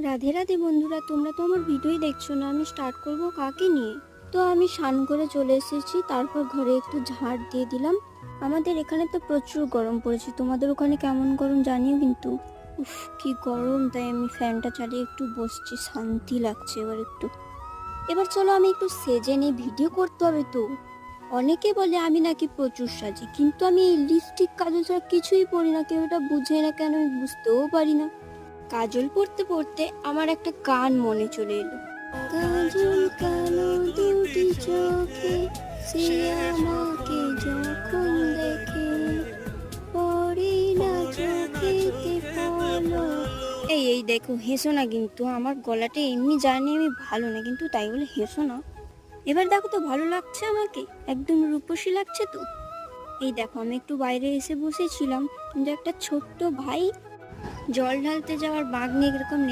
রাধে রাধে বন্ধুরা, তোমরা তো আমার ভিডিওই দেখছো না। আমি স্টার্ট করব কাকে নিয়ে। তো আমি স্নান করে চলে এসেছি, তারপর ঘরে একটু ঝাড় দিয়ে দিলাম। আমাদের এখানে তো প্রচুর গরম পড়েছে, তোমাদের ওখানে কেমন গরম জানিও কিন্তু। উফ, কি গরম! তাই আমি ফ্যানটা চালিয়ে একটু বসছি, শান্তি লাগছে এবার চলো আমি একটু সেজে নিই, ভিডিও করতে হবে তো। অনেকে বলে আমি নাকি প্রচুর সাজি, কিন্তু আমি এই লিপস্টিক কাজল ছাড়া কিছুই পরি না। কেউ এটা বুঝে না কেন আমি বুঝতেও পারি না। কাজল পড়তে পড়তে আমার একটা গান মনে চলে এলো। কাজল কালো দুটি চোখে সে আমাকে যখন দেখে, পড়ে না চোখেতে পলক। এই দেখো, হেসো না কিন্তু, আমার গলাটা এমনি জানি আমি ভালো না, কিন্তু তাই বলে হেসো না। এবার দেখো তো, ভালো লাগছে আমাকে? একদম রূপসী লাগছে তো। এই দেখো, আমি একটু বাইরে এসে বসেছিলাম, কিন্তু একটা ছোট্ট ভাই জল ঢালতে যাওয়ার বাঁক নিয়ে এরকম